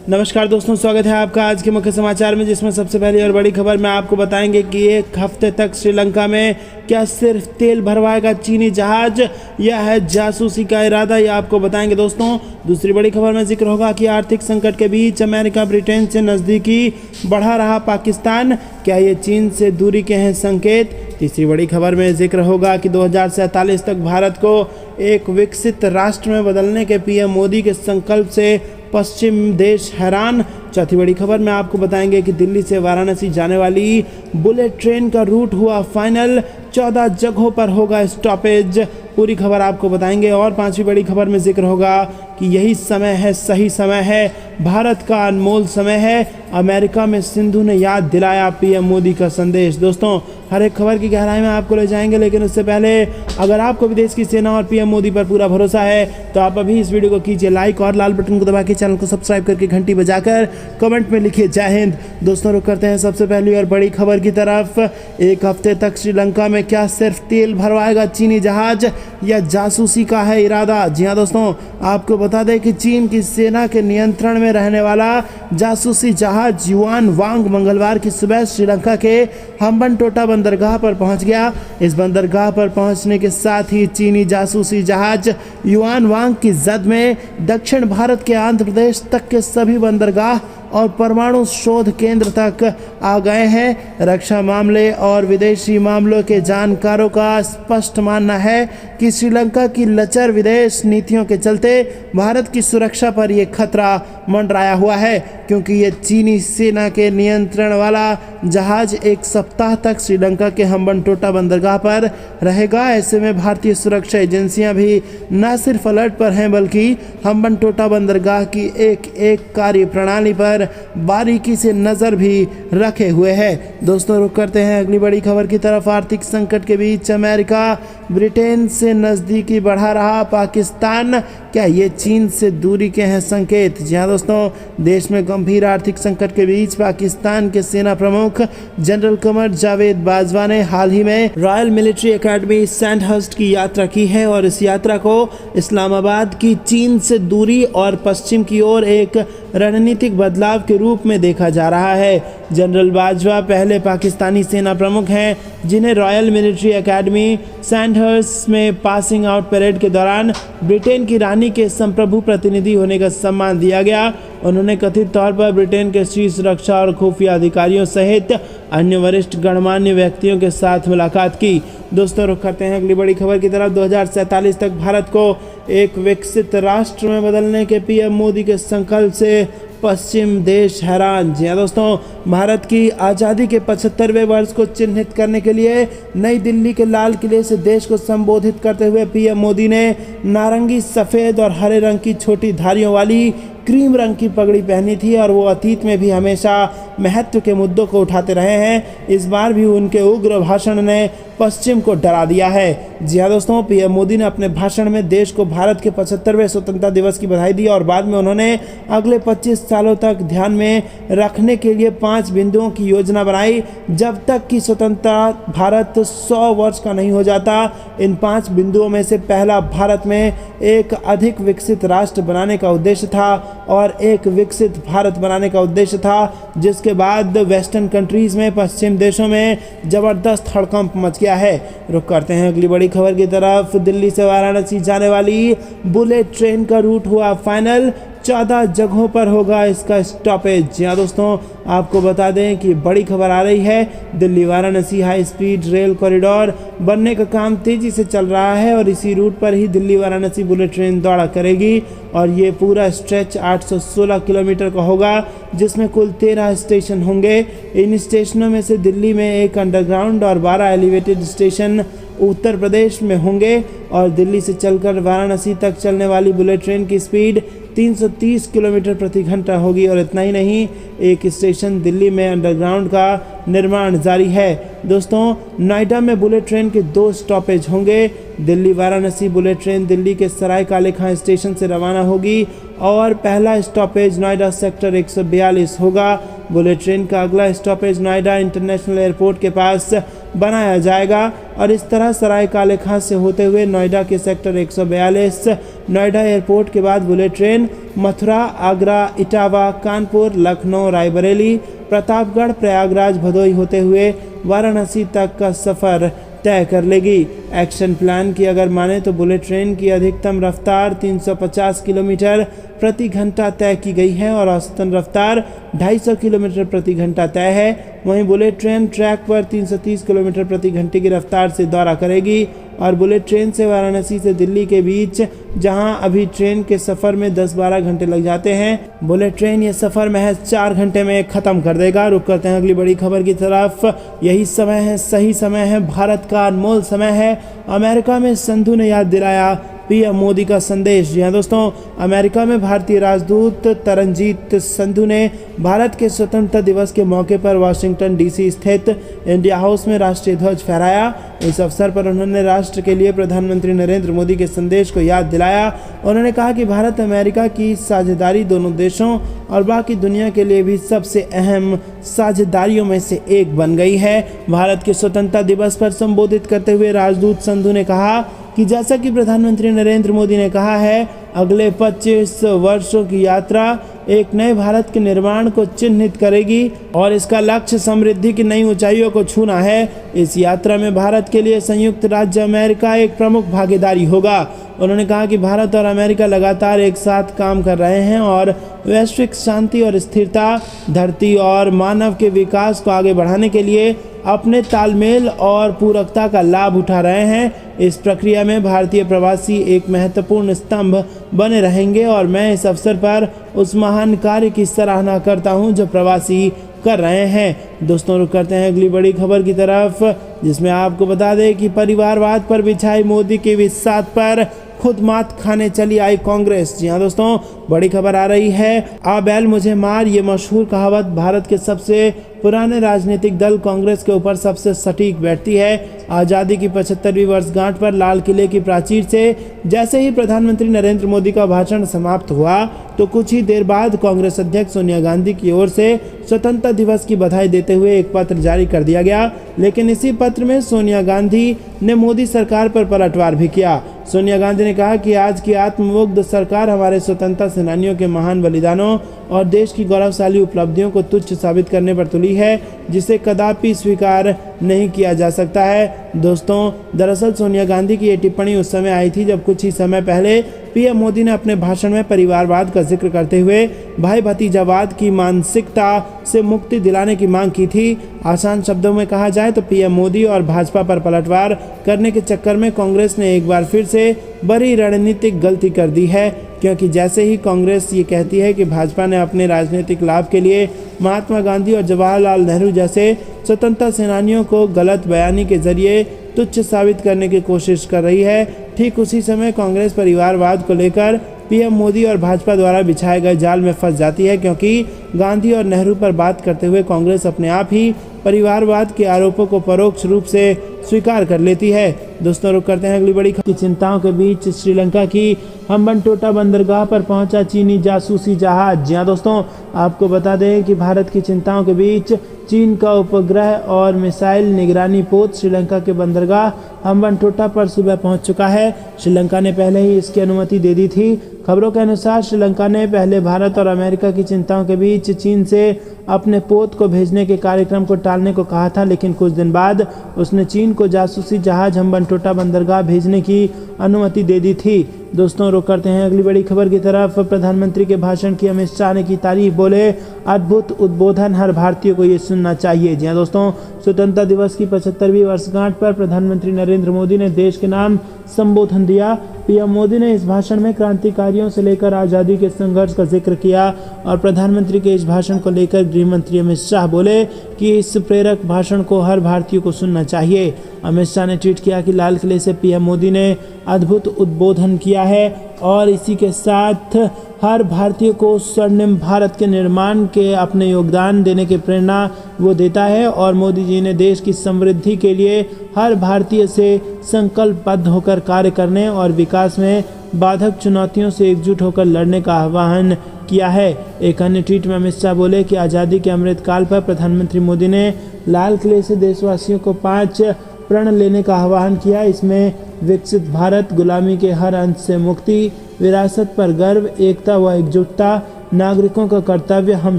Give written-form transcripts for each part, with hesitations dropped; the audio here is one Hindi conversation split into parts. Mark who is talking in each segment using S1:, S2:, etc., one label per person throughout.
S1: नमस्कार दोस्तों, स्वागत है आपका आज के मुख्य समाचार में, जिसमें सबसे पहली और बड़ी खबर में आपको बताएंगे कि एक हफ्ते तक श्रीलंका में क्या सिर्फ तेल भरवाएगा चीनी जहाज या है जासूसी का इरादा, ये आपको बताएंगे दोस्तों। दूसरी बड़ी खबर में जिक्र होगा कि आर्थिक संकट के बीच अमेरिका ब्रिटेन से नज़दीकी बढ़ा रहा पाकिस्तान, क्या ये चीन से दूरी के हैं संकेत। तीसरी बड़ी खबर में जिक्र होगा कि 2047 तक भारत को एक विकसित राष्ट्र में बदलने के पीएम मोदी के संकल्प से पश्चिम देश हैरान। चौथी बड़ी खबर में आपको बताएंगे कि दिल्ली से वाराणसी जाने वाली बुलेट ट्रेन का रूट हुआ फाइनल, 14 जगहों पर होगा स्टॉपेज, पूरी खबर आपको बताएंगे। और पांचवी बड़ी खबर में जिक्र होगा कि यही समय है, सही समय है, भारत का अनमोल समय है, अमेरिका में सिंधु ने याद दिलाया पीएम मोदी का संदेश। दोस्तों, हर एक खबर की गहराई में आपको ले जाएंगे, लेकिन उससे पहले अगर आपको विदेश की सेना और पीएम मोदी पर पूरा भरोसा है तो आप अभी इस वीडियो को कीजिए लाइक और लाल बटन को दबा के चैनल को सब्सक्राइब करके घंटी बजाकर कमेंट में लिखिए जय हिंद। दोस्तों, रुक करते हैं सबसे पहली और बड़ी खबर की तरफ। एक हफ्ते तक श्रीलंका में क्या सिर्फ तेल भरवाएगा चीनी जहाज या जासूसी का है इरादा। जी हाँ दोस्तों, आपको बता दें कि चीन की सेना के नियंत्रण में रहने वाला जासूसी जहाज युआन वांग मंगलवार की सुबह श्रीलंका के हम्बनटोटा बंदरगाह पर पहुंच गया। इस बंदरगाह पर पहुंचने के साथ ही चीनी जासूसी जहाज युआन वांग की जद में दक्षिण भारत के आंध्र प्रदेश तक के सभी बंदरगाह और परमाणु शोध केंद्र तक आ गए हैं। रक्षा मामले और विदेशी मामलों के जानकारों का स्पष्ट मानना है कि श्रीलंका की लचर विदेश नीतियों के चलते भारत की सुरक्षा पर यह खतरा मंडराया हुआ है, क्योंकि ये चीनी सेना के नियंत्रण वाला जहाज एक सप्ताह तक श्रीलंका के हम्बनटोटा बंदरगाह पर रहेगा। ऐसे में भारतीय सुरक्षा एजेंसियां भी न सिर्फ अलर्ट पर हैं, बल्कि हम्बनटोटा बंदरगाह की एक एक कार्य प्रणाली पर बारीकी से नजर भी रखे हुए हैं। दोस्तों, रुक करते हैं अगली बड़ी खबर की तरफ। आर्थिक संकट के बीच अमेरिका ब्रिटेन से नजदीकी बढ़ा रहा पाकिस्तान, क्या ये चीन से दूरी के हैं संकेत। जी हाँ दोस्तों, देश में गंभीर आर्थिक संकट के बीच पाकिस्तान के सेना प्रमुख जनरल कमर जावेद बाजवा ने हाल ही में रॉयल मिलिट्री एकेडमी सैंडहर्स्ट की यात्रा की है, और इस यात्रा को इस्लामाबाद की चीन से दूरी और पश्चिम की ओर एक रणनीतिक बदलाव के रूप में देखा जा रहा है। जनरल बाजवा पहले पाकिस्तानी सेना प्रमुख हैं जिन्हें रॉयल मिलिट्री एकेडमी सैंडहर्स्ट में पासिंग आउट परेड के दौरान ब्रिटेन की रानी के संप्रभु प्रतिनिधि होने का सम्मान दिया गया। उन्होंने कथित तौर पर ब्रिटेन के शीर्ष रक्षा और खुफिया अधिकारियों सहित अन्य वरिष्ठ गणमान्य व्यक्तियों के साथ मुलाकात की। दोस्तों, रुक करते हैं अगली बड़ी खबर की तरफ। 2047 तक भारत को एक विकसित राष्ट्र में बदलने के पीएम मोदी के संकल्प से पश्चिम देश हैरान। जी हाँ दोस्तों, भारत की आज़ादी के 75वें वर्ष को चिन्हित करने के लिए नई दिल्ली के लाल किले से देश को संबोधित करते हुए पीएम मोदी ने नारंगी, सफ़ेद और हरे रंग की छोटी धारियों वाली क्रीम रंग की पगड़ी पहनी थी, और वो अतीत में भी हमेशा महत्व के मुद्दों को उठाते रहे हैं। इस बार भी उनके उग्र भाषण ने पश्चिम को डरा दिया है। जी हाँ दोस्तों, पीएम मोदी ने अपने भाषण में देश को भारत के 75वें स्वतंत्रता दिवस की बधाई दी, और बाद में उन्होंने अगले 25 सालों तक ध्यान में रखने के लिए 5 बिंदुओं की योजना बनाई। जब तक कि स्वतंत्रता भारत 100 वर्ष का नहीं हो जाता, इन 5 बिंदुओं में से पहला भारत में एक अधिक विकसित राष्ट्र बनाने का उद्देश्य था, और एक विकसित भारत बनाने का उद्देश्य था, जिसके बाद वेस्टर्न कंट्रीज़ में, पश्चिम देशों में ज़बरदस्त हड़कंप मच गया है। रुक करते हैं अगली बड़ी खबर की तरफ। दिल्ली से वाराणसी जाने वाली बुलेट ट्रेन का रूट हुआ फाइनल, 14 जगहों पर होगा इसका स्टॉपेज। जी हाँ दोस्तों, आपको बता दें कि बड़ी खबर आ रही है। Delhi Varanasi high speed rail corridor बनने का काम तेज़ी से चल रहा है, और इसी रूट पर ही दिल्ली वाराणसी बुलेट ट्रेन दौड़ा करेगी, और ये पूरा स्ट्रेच 816 किलोमीटर का होगा, जिसमें कुल 13 स्टेशन होंगे। इन स्टेशनों में से दिल्ली में एक अंडरग्राउंड और 12 एलिवेटेड स्टेशन उत्तर प्रदेश में होंगे, और दिल्ली से चलकर वाराणसी तक चलने वाली बुलेट ट्रेन की स्पीड 330 किलोमीटर प्रति घंटा होगी। और इतना ही नहीं, एक स्टेशन दिल्ली में अंडरग्राउंड का निर्माण जारी है। दोस्तों, नोएडा में बुलेट ट्रेन के 2 स्टॉपेज होंगे। दिल्ली वाराणसी बुलेट ट्रेन दिल्ली के सराय काले खां स्टेशन से रवाना होगी, और पहला स्टॉपेज नोएडा सेक्टर 142 होगा। बुलेट ट्रेन का अगला स्टॉपेज नोएडा इंटरनेशनल एयरपोर्ट के पास बनाया जाएगा और इस तरह सराय काले खां से होते हुए नोएडा के सेक्टर 142 नोएडा एयरपोर्ट के बाद बुलेट ट्रेन मथुरा, आगरा, इटावा, कानपुर, लखनऊ, रायबरेली, प्रतापगढ़, प्रयागराज, भदोही होते हुए वाराणसी तक का सफ़र तय कर लेगी। एक्शन प्लान की अगर माने तो बुलेट ट्रेन की अधिकतम रफ्तार 350 किलोमीटर प्रति घंटा तय की गई है और औसतन रफ्तार 250 किलोमीटर प्रति घंटा तय है। वहीं बुलेट ट्रेन ट्रैक पर 330 किलोमीटर प्रति घंटे की रफ्तार से दौरा करेगी और बुलेट ट्रेन से वाराणसी से दिल्ली के बीच, जहां अभी ट्रेन के सफ़र में 10-12 घंटे लग जाते हैं, बुलेट ट्रेन ये सफ़र महज 4 घंटे में ख़त्म कर देगा। रुक करते हैं अगली बड़ी खबर की तरफ। यही समय है, सही समय है, भारत का अनमोल समय है। अमेरिका में संधू ने याद दिलाया पीएम मोदी का संदेश। जी हाँ दोस्तों, अमेरिका में भारतीय राजदूत तरनजीत संधू ने भारत के स्वतंत्रता दिवस के मौके पर वाशिंगटन डीसी स्थित इंडिया हाउस में राष्ट्रीय ध्वज फहराया। इस अवसर पर उन्होंने राष्ट्र के लिए प्रधानमंत्री नरेंद्र मोदी के संदेश को याद दिलाया। उन्होंने कहा कि भारत अमेरिका की साझेदारी दोनों देशों और बाकी दुनिया के लिए भी सबसे अहम साझेदारियों में से एक बन गई है। भारत के स्वतंत्रता दिवस पर संबोधित करते हुए राजदूत संधू ने कहा कि जैसा कि प्रधानमंत्री नरेंद्र मोदी ने कहा है, अगले 25 वर्षों की यात्रा एक नए भारत के निर्माण को चिन्हित करेगी और इसका लक्ष्य समृद्धि की नई ऊंचाइयों को छूना है। इस यात्रा में भारत के लिए संयुक्त राज्य अमेरिका एक प्रमुख भागीदारी होगा। उन्होंने कहा कि भारत और अमेरिका लगातार एक साथ काम कर रहे हैं और वैश्विक शांति और स्थिरता, धरती और मानव के विकास को आगे बढ़ाने के लिए अपने तालमेल और पूरकता का लाभ उठा रहे हैं। इस प्रक्रिया में भारतीय प्रवासी एक महत्वपूर्ण स्तंभ बने रहेंगे और मैं इस अवसर पर उस महान कार्य की सराहना करता हूं जो प्रवासी कर रहे हैं। दोस्तों, रुक करते हैं अगली बड़ी खबर की तरफ, जिसमें आपको बता दें कि परिवारवाद पर बिछाई मोदी की विसात पर खुद मात खाने चली आई कांग्रेस। जी हाँ दोस्तों, बड़ी खबर आ रही है। आ बैल मुझे मार, ये मशहूर कहावत भारत के सबसे पुराने राजनीतिक दल कांग्रेस के ऊपर सबसे सटीक बैठती है। आज़ादी की 75वीं वर्षगांठ पर लाल किले की प्राचीर से जैसे ही प्रधानमंत्री नरेंद्र मोदी का भाषण समाप्त हुआ तो कुछ ही देर बाद कांग्रेस अध्यक्ष सोनिया गांधी की ओर से स्वतंत्रता दिवस की बधाई देते हुए एक पत्र जारी कर दिया गया। लेकिन इसी पत्र में सोनिया गांधी ने मोदी सरकार पर पलटवार भी किया। सोनिया गांधी ने कहा कि आज की आत्ममुग्ध सरकार हमारे स्वतंत्रता सेनानियों के महान बलिदानों और देश की गौरवशाली उपलब्धियों को तुच्छ साबित करने पर तुली है, जिसे कदापि स्वीकार नहीं किया जा सकता है। दोस्तों, दरअसल सोनिया गांधी की ये टिप्पणी उस समय आई थी जब कुछ ही समय पहले पीएम मोदी ने अपने भाषण में परिवारवाद का जिक्र करते हुए भाई भतीजावाद की मानसिकता से मुक्ति दिलाने की मांग की थी। आसान शब्दों में कहा जाए तो पीएम मोदी और भाजपा पर पलटवार करने के चक्कर में कांग्रेस ने एक बार फिर से बड़ी रणनीतिक गलती कर दी है, क्योंकि जैसे ही कांग्रेस ये कहती है कि भाजपा ने अपने राजनीतिक लाभ के लिए महात्मा गांधी और जवाहरलाल नेहरू जैसे स्वतंत्रता सेनानियों को गलत बयानी के जरिए तुच्छ साबित करने की कोशिश कर रही है, ठीक उसी समय कांग्रेस परिवारवाद को लेकर पीएम मोदी और भाजपा द्वारा बिछाए गए जाल में फंस जाती है, क्योंकि गांधी और नेहरू पर बात करते हुए कांग्रेस अपने आप ही परिवारवाद के आरोपों को परोक्ष रूप से स्वीकार कर लेती है। दोस्तों, रुक करते हैं अगली बड़ी खबर की चिंताओं के बीच श्रीलंका की हम्बनटोटा बंदरगाह पर पहुंचा चीनी जासूसी जहाज। जी हाँ दोस्तों, आपको बता दें कि भारत की चिंताओं के बीच चीन का उपग्रह और मिसाइल निगरानी पोत श्रीलंका के बंदरगाह हम्बनटोटा पर सुबह पहुंच चुका है। श्रीलंका ने पहले ही इसकी अनुमति दे दी थी। खबरों के अनुसार श्रीलंका ने पहले भारत और अमेरिका की चिंताओं के बीच चीन से अपने पोत को भेजने के कार्यक्रम को टालने को कहा था, लेकिन कुछ दिन बाद उसने चीन को जासूसी जहाज हम्बनटोटा बंदरगाह भेजने की अनुमति दे दी थी। दोस्तों, रुक करते हैं अगली बड़ी खबर की तरफ। प्रधानमंत्री के भाषण की अमित शाह ने की तारीफ, बोले अद्भुत उद्बोधन, हर भारतीय को ये सुनना चाहिए। जी हाँ दोस्तों, स्वतंत्रता दिवस की 75वीं वर्षगांठ पर प्रधानमंत्री नरेंद्र मोदी ने देश के नाम संबोधन दिया। पीएम मोदी ने इस भाषण में क्रांतिकारियों से लेकर आज़ादी के संघर्ष का जिक्र किया और प्रधानमंत्री के इस भाषण को लेकर गृह मंत्री अमित शाह बोले कि इस प्रेरक भाषण को हर भारतीय को सुनना चाहिए। अमित शाह ने ट्वीट किया कि लाल किले से पीएम मोदी ने अद्भुत उद्बोधन किया है और इसी के साथ हर भारतीय को स्वर्णिम भारत के निर्माण के अपने योगदान देने की प्रेरणा वो देता है और मोदी जी ने देश की समृद्धि के लिए हर भारतीय से संकल्पबद्ध होकर कार्य करने और विकास में बाधक चुनौतियों से एकजुट होकर लड़ने का आह्वान किया है। एक अन्य ट्वीट में अमित शाह बोले कि आज़ादी के अमृतकाल पर प्रधानमंत्री मोदी ने लाल किले से देशवासियों को 5 प्रण लेने का आह्वान किया। इसमें विकसित भारत, गुलामी के हर अंश से मुक्ति, विरासत पर गर्व, एकता व एकजुटता, नागरिकों का कर्तव्य, हम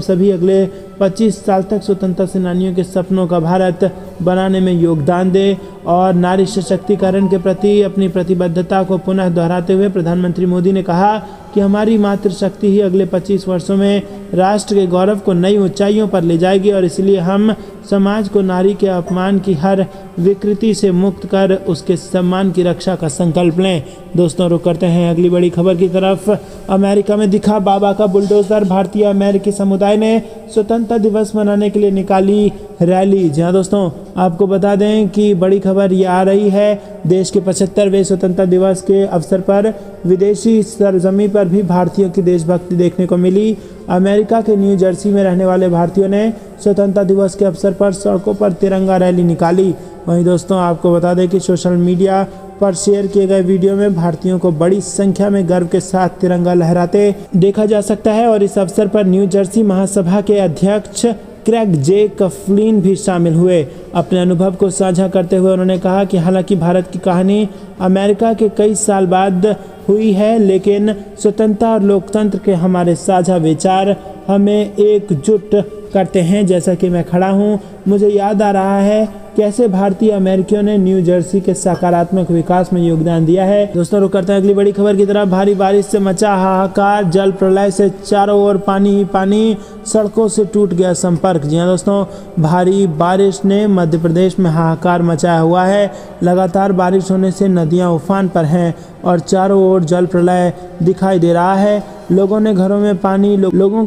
S1: सभी अगले 25 साल तक स्वतंत्रता सेनानियों के सपनों का भारत बनाने में योगदान दें और नारी सशक्तिकरण के प्रति अपनी प्रतिबद्धता को पुनः दोहराते हुए प्रधानमंत्री मोदी ने कहा कि हमारी मातृशक्ति ही अगले 25 वर्षों में राष्ट्र के गौरव को नई ऊंचाइयों पर ले जाएगी और इसलिए हम समाज को नारी के अपमान की हर विकृति से मुक्त कर उसके सम्मान की रक्षा का संकल्प लें। दोस्तों, रुक करते हैं अगली बड़ी खबर की तरफ। अमेरिका में दिखा बाबा का बुलडोजर, भारतीय अमेरिकी समुदाय ने स्वतंत्रता दिवस मनाने के लिए निकाली रैली। जी हाँ दोस्तों, आपको बता दें कि बड़ी खबर ये आ रही है, देश के 75वें स्वतंत्रता दिवस के अवसर पर विदेशी सरजमी पर भी भारतीयों की देशभक्ति देखने को मिली। अमेरिका के न्यू जर्सी में रहने वाले भारतीयों ने स्वतंत्रता दिवस के अवसर पर सड़कों पर तिरंगा रैली निकाली। वहीं दोस्तों, आपको बता दें कि सोशल मीडिया पर शेयर किए गए वीडियो में भारतीयों को बड़ी संख्या में गर्व के साथ तिरंगा लहराते देखा जा सकता है और इस अवसर पर न्यू जर्सी महासभा के अध्यक्ष क्रेग जे कफलिन भी शामिल हुए। अपने अनुभव को साझा करते हुए उन्होंने कहा कि हालांकि भारत की कहानी अमेरिका के कई साल बाद हुई है, लेकिन स्वतंत्रता और लोकतंत्र के हमारे साझा विचार हमें एकजुट करते हैं। जैसा कि मैं खड़ा हूँ, मुझे याद आ रहा है कैसे भारतीय अमेरिकियों ने न्यू जर्सी के सकारात्मक विकास में योगदान दिया है। दोस्तों, रुक करते हैं अगली बड़ी खबर की तरफ। भारी बारिश से मचा हाहाकार, जल प्रलय से चारों ओर पानी ही पानी, सड़कों से टूट गया संपर्क। जी हाँ दोस्तों, भारी बारिश ने मध्य प्रदेश में हाहाकार मचाया हुआ है। लगातार बारिश होने से नदियां उफान पर हैं और चारों ओर जल प्रलय दिखाई दे रहा है। लोगों के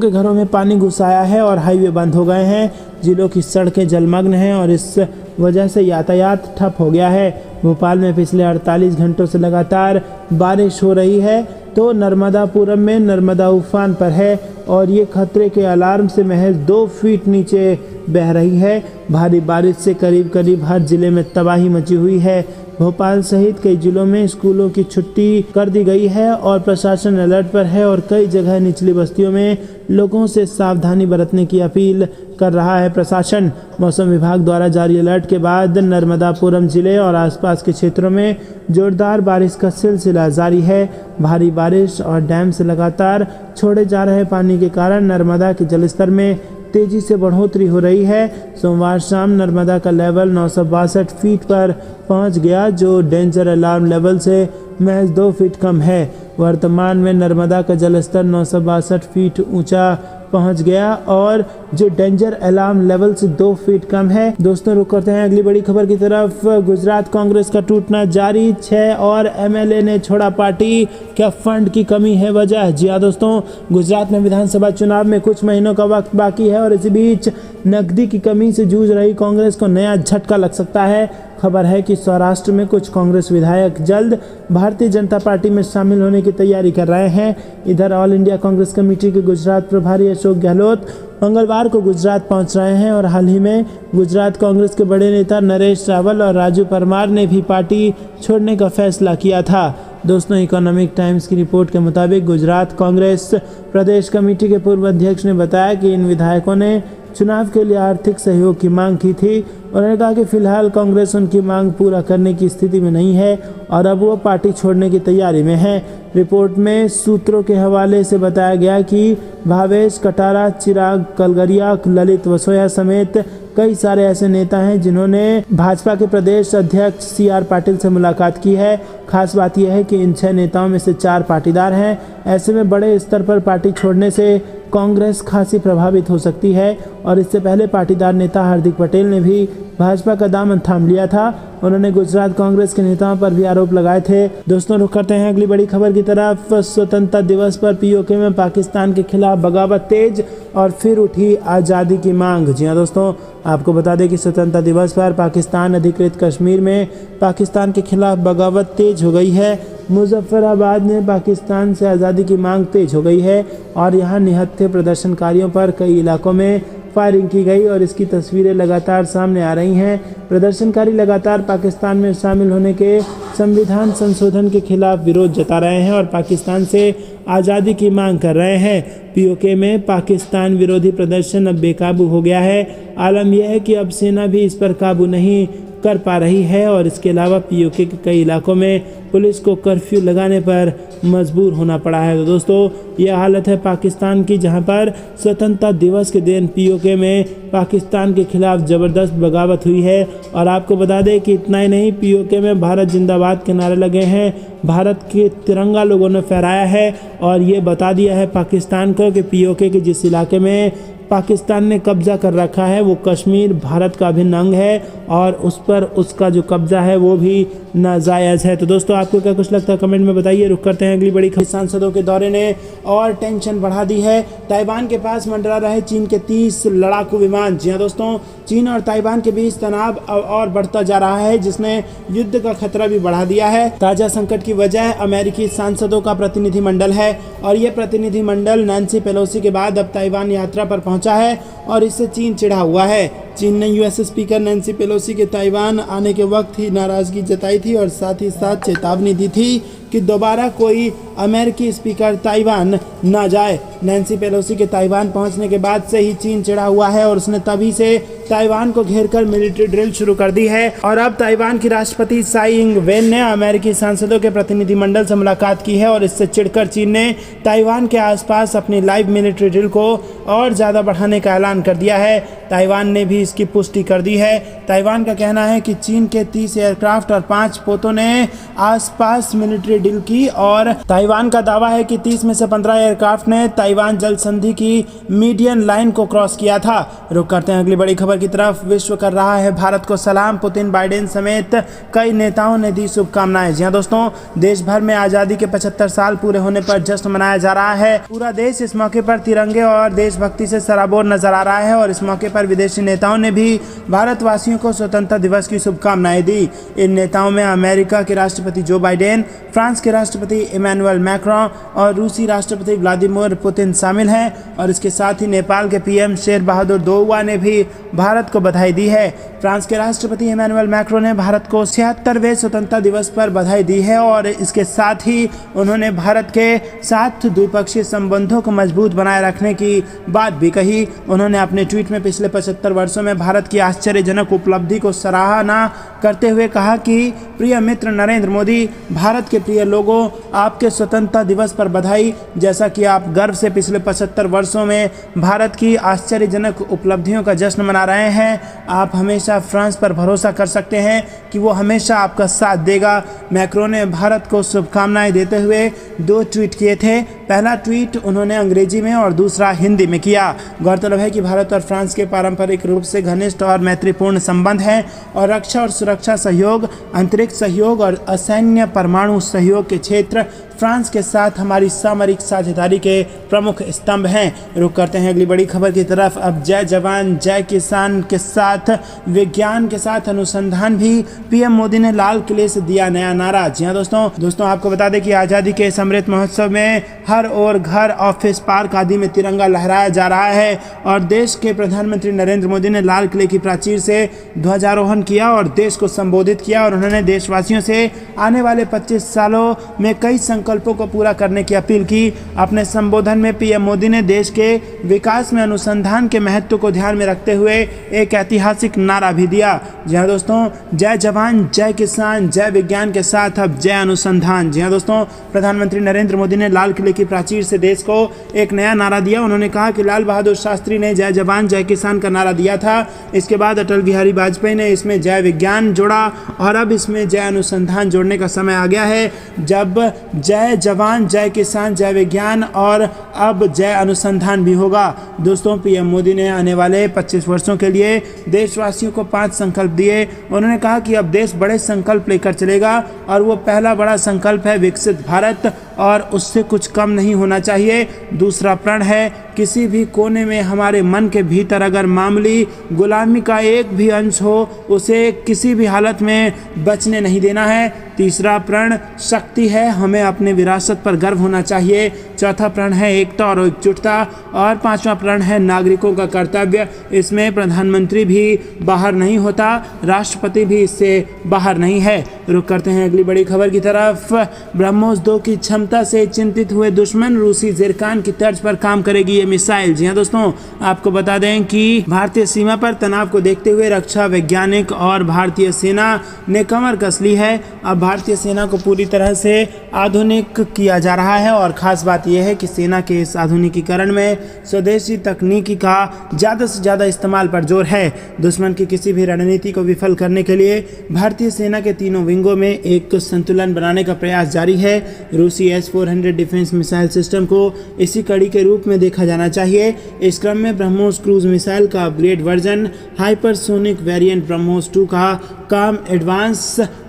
S1: घरों में पानी घुस आया है और हाईवे बंद हो गए हैं। जिलों की सड़कें जलमग्न हैं और इस वजह से यातायात ठप हो गया है। भोपाल में पिछले 48 घंटों से लगातार बारिश हो रही है तो नर्मदापुरम में नर्मदा उफान पर है और ये खतरे के अलार्म से महज 2 फीट नीचे बह रही है। भारी बारिश से करीब करीब हर जिले में तबाही मची हुई है। भोपाल सहित कई जिलों में स्कूलों की छुट्टी कर दी गई है और प्रशासन अलर्ट पर है और कई जगह निचली बस्तियों में लोगों से सावधानी बरतने की अपील कर रहा है प्रशासन। मौसम विभाग द्वारा जारी अलर्ट के बाद नर्मदापुरम जिले और आसपास के क्षेत्रों में जोरदार बारिश का सिलसिला जारी है। भारी बारिश और डैम से लगातार छोड़े जा रहे पानी के कारण नर्मदा के जलस्तर में तेजी से बढ़ोतरी हो रही है। सोमवार शाम नर्मदा का लेवल 962 फीट पर पहुंच गया, जो डेंजर अलार्म लेवल से महज 2 फीट कम है। वर्तमान में नर्मदा का जलस्तर 962 फीट ऊंचा पहुंच गया और जो डेंजर अलार्म लेवल से 2 फीट कम है। दोस्तों, रुक करते हैं अगली बड़ी खबर की तरफ। गुजरात कांग्रेस का टूटना जारी, 6 और एमएलए ने छोड़ा पार्टी, क्या फंड की कमी है वजह? जी हाँ दोस्तों, गुजरात में विधानसभा चुनाव में कुछ महीनों का वक्त बाकी है और इसी बीच नकदी की कमी से जूझ रही कांग्रेस को नया झटका लग सकता है। खबर है कि सौराष्ट्र में कुछ कांग्रेस विधायक जल्द भारतीय जनता पार्टी में शामिल होने की तैयारी कर रहे हैं। इधर ऑल इंडिया कांग्रेस कमेटी के गुजरात प्रभारी अशोक गहलोत मंगलवार को गुजरात पहुंच रहे हैं और हाल ही में गुजरात कांग्रेस के बड़े नेता नरेश रावल और राजू परमार ने भी पार्टी छोड़ने का फैसला किया था। दोस्तों, इकोनॉमिक टाइम्स की रिपोर्ट के मुताबिक गुजरात कांग्रेस प्रदेश कमेटी के पूर्व अध्यक्ष ने बताया कि इन विधायकों ने चुनाव के लिए आर्थिक सहयोग की मांग की थी। उन्होंने कहा कि फिलहाल कांग्रेस उनकी मांग पूरा करने की स्थिति में नहीं है और अब वो पार्टी छोड़ने की तैयारी में है। रिपोर्ट में सूत्रों के हवाले से बताया गया कि भावेश कटारा, चिराग कलगरिया, ललित वसोया समेत कई सारे ऐसे नेता हैं जिन्होंने भाजपा के प्रदेश अध्यक्ष CR पाटिल से मुलाकात की है। खास बात यह है कि इन 6 नेताओं में से 4 पाटीदार हैं। ऐसे में बड़े स्तर पर पार्टी छोड़ने से कांग्रेस खासी प्रभावित हो सकती है और इससे पहले पाटीदार नेता हार्दिक पटेल ने भी भाजपा का दामन थाम लिया था। उन्होंने गुजरात कांग्रेस के नेताओं पर भी आरोप लगाए थे। दोस्तों, रुक करते हैं अगली बड़ी खबर की तरफ। स्वतंत्रता दिवस पर POK में पाकिस्तान के खिलाफ बगावत तेज और फिर उठी आज़ादी की मांग। जी हाँ दोस्तों, आपको बता दें कि स्वतंत्रता दिवस पर पाकिस्तान अधिकृत कश्मीर में पाकिस्तान के खिलाफ बगावत तेज हो गई है। मुजफ्फराबाद में पाकिस्तान से आज़ादी की मांग तेज हो गई है और यहाँ निहत्थे प्रदर्शनकारियों पर कई इलाकों में फायरिंग की गई और इसकी तस्वीरें लगातार सामने आ रही हैं। प्रदर्शनकारी लगातार पाकिस्तान में शामिल होने के संविधान संशोधन के खिलाफ विरोध जता रहे हैं और पाकिस्तान से आज़ादी की मांग कर रहे हैं। पीओके में पाकिस्तान विरोधी प्रदर्शन अब बेकाबू हो गया है। आलम यह है कि अब सेना भी इस पर काबू नहीं कर पा रही है और इसके अलावा पीओके के कई इलाकों में पुलिस को कर्फ्यू लगाने पर मजबूर होना पड़ा है। तो दोस्तों यह हालत है पाकिस्तान की, जहां पर स्वतंत्रता दिवस के दिन पीओके में पाकिस्तान के खिलाफ ज़बरदस्त बगावत हुई है। और आपको बता दें कि इतना ही नहीं, पीओके में भारत जिंदाबाद के नारे लगे हैं, भारत के तिरंगा लोगों ने फहराया है और ये बता दिया है पाकिस्तान को कि पीओके के जिस इलाके में पाकिस्तान ने कब्जा कर रखा है वो कश्मीर भारत का अभिन्न अंग है और उस पर उसका जो कब्जा है वो भी नाजायज़ है। तो दोस्तों आपको क्या कुछ लगता है कमेंट में बताइए। रुक करते हैं अगली बड़ी खबर। सांसदों के दौरे ने और टेंशन बढ़ा दी है। ताइवान के पास मंडरा रहे चीन के 30 लड़ाकू विमान। जी हाँ दोस्तों, चीन और ताइवान के बीच तनाव और बढ़ता जा रहा है, जिसने युद्ध का खतरा भी बढ़ा दिया है। ताज़ा संकट की वजह अमेरिकी सांसदों का प्रतिनिधिमंडल है और ये प्रतिनिधिमंडल नैन्सी पेलोसी के बाद अब ताइवान यात्रा पर पहुंचा है और इससे चीन चिढ़ा हुआ है। चीन ने यूएस स्पीकर नैन्सी पेलोसी के ताइवान आने के वक्त ही नाराजगी जताई थी और साथ ही साथ चेतावनी दी थी कि दोबारा कोई अमेरिकी स्पीकर ताइवान ना जाए। नैन्सी पेलोसी के ताइवान पहुंचने के बाद से ही चीन चिढ़ा हुआ है और उसने तभी से ताइवान को घेरकर मिलिट्री ड्रिल शुरू कर दी है। और अब ताइवान की राष्ट्रपति साई इंग वेन ने अमेरिकी सांसदों के प्रतिनिधिमंडल से मुलाकात की है और इससे चिढ़कर चीन ने ताइवान के आसपास अपनी लाइव मिलिट्री ड्रिल को और ज़्यादा बढ़ाने का ऐलान कर दिया है। ताइवान ने भी इसकी पुष्टि कर दी है। ताइवान का कहना है कि चीन के 30 एयरक्राफ्ट और 5 पोतों ने आसपास मिलिट्री ड्रिल की और ताइवान का दावा है कि 30 में से 15 एयरक्राफ्ट ने ताइवान जल संधि की मीडियन लाइन को क्रॉस किया था। रुक करते हैं अगली बड़ी खबर की तरफ। विश्व कर रहा है भारत को सलाम। पुतिन, बाइडेन समेत कई नेताओं ने दी शुभकामनाएं। जी हाँ दोस्तों, देश भर में आज़ादी के 75 साल पूरे होने पर जश्न मनाया जा रहा है। पूरा देश इस मौके पर तिरंगे और देशभक्ति से सराबोर नजर आ रहा है और इस मौके पर विदेशी नेताओं ने भी भारतवासियों को स्वतंत्रता दिवस की शुभकामनाएं दी। इन नेताओं में अमेरिका के राष्ट्रपति जो बाइडेन, फ्रांस के राष्ट्रपति इमैनुअल मैक्रों और रूसी राष्ट्रपति व्लादिमीर पुतिन शामिल हैं। और इसके साथ ही नेपाल के पीएम शेर बहादुर दोउआ ने भी भारत को बधाई दी है। फ्रांस के राष्ट्रपति इमैनुअल मैक्रों ने भारत को 76वें स्वतंत्रता दिवस पर बधाई दी है और इसके साथ ही उन्होंने भारत के साथ द्विपक्षीय संबंधों को मजबूत बनाए रखने की बात भी कही। उन्होंने अपने ट्वीट में पिछले 75 वर्षों में भारत की आश्चर्यजनक उपलब्धि को सराहना करते हुए कहा कि प्रिय मित्र नरेंद्र मोदी, भारत के प्रिय लोगों, आपके स्वतंत्रता दिवस पर बधाई। जैसा कि आप गर्व से पिछले 75 वर्षों में भारत की आश्चर्यजनक उपलब्धियों का जश्न मना रहे हैं, आप हमेशा फ्रांस पर भरोसा कर सकते हैं कि वो हमेशा आपका साथ देगा। मैक्रों ने भारत को शुभकामनाएं देते हुए 2 ट्वीट किए थे। पहला ट्वीट उन्होंने अंग्रेजी में और दूसरा हिंदी में किया। गौरतलब है कि भारत और फ्रांस के पारंपरिक रूप से घनिष्ठ और मैत्रीपूर्ण संबंध हैं और रक्षा और सुरक्षा सहयोग, अंतरिक्ष सहयोग और असैन्य परमाणु सहयोग के क्षेत्र फ्रांस के साथ हमारी सामरिक साझेदारी के प्रमुख स्तंभ हैं। रुक करते हैं अगली बड़ी खबर की तरफ। अब जय जवान जय किसान के साथ विज्ञान के साथ अनुसंधान भी पीएम मोदी ने लाल किले से दिया नया नारा। जी हाँ दोस्तों आपको बता दें कि आज़ादी के इस अमृत महोत्सव में हर ओर घर, ऑफिस, पार्क आदि में तिरंगा लहराया जा रहा है और देश के प्रधानमंत्री नरेंद्र मोदी ने लाल किले की प्राचीर से ध्वजारोहण किया और देश को संबोधित किया और उन्होंने देशवासियों से आने वाले 25 सालों में कई संकल्पों को पूरा करने की अपील की। अपने संबोधन में पीएम मोदी ने देश के विकास में अनुसंधान के महत्व को ध्यान में रखते हुए एक ऐतिहासिक नारा भी दिया। जी हाँ दोस्तों, जय जवान जय किसान जय विज्ञान के साथ अब जय अनुसंधान। जी हाँ दोस्तों, प्रधानमंत्री नरेंद्र मोदी ने लाल किले की प्राचीर से देश को एक नया नारा दिया। उन्होंने कहा कि लाल बहादुर शास्त्री ने जय जवान जय किसान का नारा दिया था, इसके बाद अटल बिहारी वाजपेयी ने इसमें जय विज्ञान जोड़ा और अब इसमें जय अनुसंधान जोड़ने का समय आ गया है, जब जय जवान जय किसान जय विज्ञान और अब जय अनुसंधान भी होगा। दोस्तों, पीएम मोदी ने आने वाले 25 वर्षों के लिए देशवासियों को 5 संकल्प दिए। उन्होंने कहा कि अब देश बड़े संकल्प लेकर चलेगा और वो पहला बड़ा संकल्प है विकसित भारत और उससे कुछ कम नहीं होना चाहिए। दूसरा प्रण है किसी भी कोने में हमारे मन के भीतर अगर मामूली गुलामी का एक भी अंश हो उसे किसी भी हालत में बचने नहीं देना है। तीसरा प्रण शक्ति है, हमें अपने विरासत पर गर्व होना चाहिए। चौथा प्रण है एकता और एकजुटता, और पांचवा प्रण है नागरिकों का कर्तव्य। इसमें प्रधानमंत्री भी बाहर नहीं होता, राष्ट्रपति भी इससे बाहर नहीं है। रुक करते हैं अगली बड़ी खबर की तरफ। ब्रह्मोस 2 की क्षमता से चिंतित हुए दुश्मन, रूसी ज़िरकान की तर्ज पर काम करेगी ये मिसाइल। जी हाँ दोस्तों, आपको बता दें कि भारतीय सीमा पर तनाव को देखते हुए रक्षा वैज्ञानिक और भारतीय सेना ने कमर कस ली है। अब भारतीय सेना को पूरी तरह से आधुनिक किया जा रहा है, और खास बात यह है कि सेना के इस आधुनिकीकरण में स्वदेशी तकनीकी का ज़्यादा से ज़्यादा इस्तेमाल पर जोर है। दुश्मन की किसी भी रणनीति को विफल करने के लिए भारतीय सेना के तीनों विंगों में एक संतुलन बनाने का प्रयास जारी है। रूसी S-400 डिफेंस मिसाइल सिस्टम को इसी कड़ी के रूप में देखा जाना चाहिए। इस क्रम में ब्रह्मोस क्रूज मिसाइल का upgrade version hypersonic variant BrahMos 2 का काम एडवांस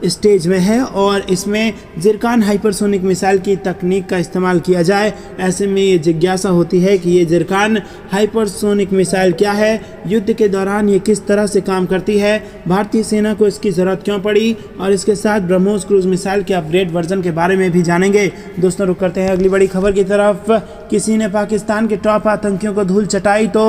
S1: स्टेज में है, और इसमें ज़िरकान हाइपरसोनिक मिसाइल की तकनीक का इस्तेमाल किया जाए। ऐसे में ये जिज्ञासा होती है कि ये ज़िरकान हाइपरसोनिक मिसाइल क्या है, युद्ध के दौरान ये किस तरह से काम करती है, भारतीय सेना को इसकी ज़रूरत क्यों पड़ी, और इसके साथ ब्रह्मोस क्रूज मिसाइल के अपग्रेड वर्जन के बारे में भी जानेंगे। दोस्तों रुक करते हैं अगली बड़ी खबर की तरफ। किसी ने पाकिस्तान के टॉप आतंकियों को धूल चटाई तो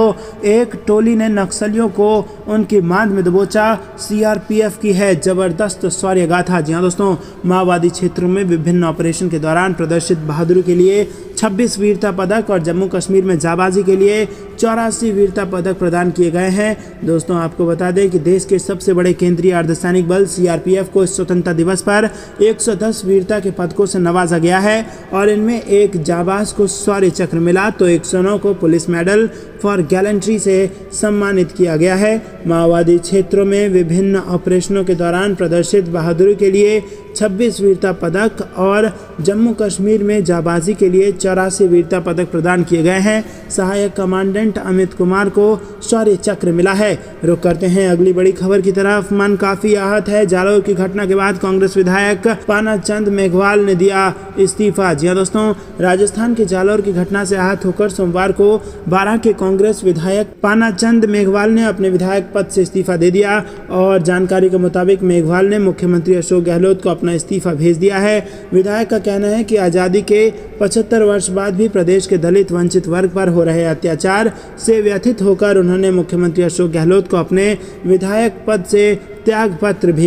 S1: एक टोली ने नक्सलियों को उनकी मांद में दबोचा। CRPF की है जबरदस्त शौर्य गाथा। जी हाँ दोस्तों, माओवादी क्षेत्रों में विभिन्न ऑपरेशन के दौरान प्रदर्शित बहादुरी के लिए 26 वीरता पदक और जम्मू कश्मीर में जाबाजी के लिए 84 वीरता पदक प्रदान किए गए हैं। दोस्तों आपको बता दें कि देश के सबसे बड़े केंद्रीय अर्धसैनिक बल CRPF को इस स्वतंत्रता दिवस पर 110 वीरता के पदकों से नवाजा गया है, और इनमें एक जाबाज को शौर्य चक्र मिला तो 109 को पुलिस मेडल फॉर गैलेंट्री से सम्मानित किया गया है। माओवादी क्षेत्रों में विभिन्न ऑपरेशनों के दौरान प्रदर्शित बहादुरी के लिए 26 वीरता पदक और जम्मू कश्मीर में जाबाजी के लिए 84 वीरता पदक प्रदान किए गए हैं। सहायक कमांडेंट अमित कुमार को शौर्य चक्र मिला है। रुक करते हैं अगली बड़ी खबर की तरफ। मन काफी आहत है। जालौर की घटना के बाद कांग्रेस विधायक पाना चंद मेघवाल ने दिया इस्तीफा। जी हाँ दोस्तों, राजस्थान के जालौर की घटना से आहत होकर सोमवार को 12 के कांग्रेस विधायक पाना चंद मेघवाल ने अपने विधायक पद से इस्तीफा दे दिया, और जानकारी के मुताबिक मेघवाल ने मुख्यमंत्री अशोक गहलोत को अपना इस्तीफा भेज दिया है। विधायक का कहना है कि आज़ादी के 75 वर्ष बाद भी प्रदेश के दलित वंचित वर्ग पर हो रहे अत्याचार से व्यथित होकर उन्होंने मुख्यमंत्री अशोक गहलोत को अपने विधायक पद से त्याग पत्र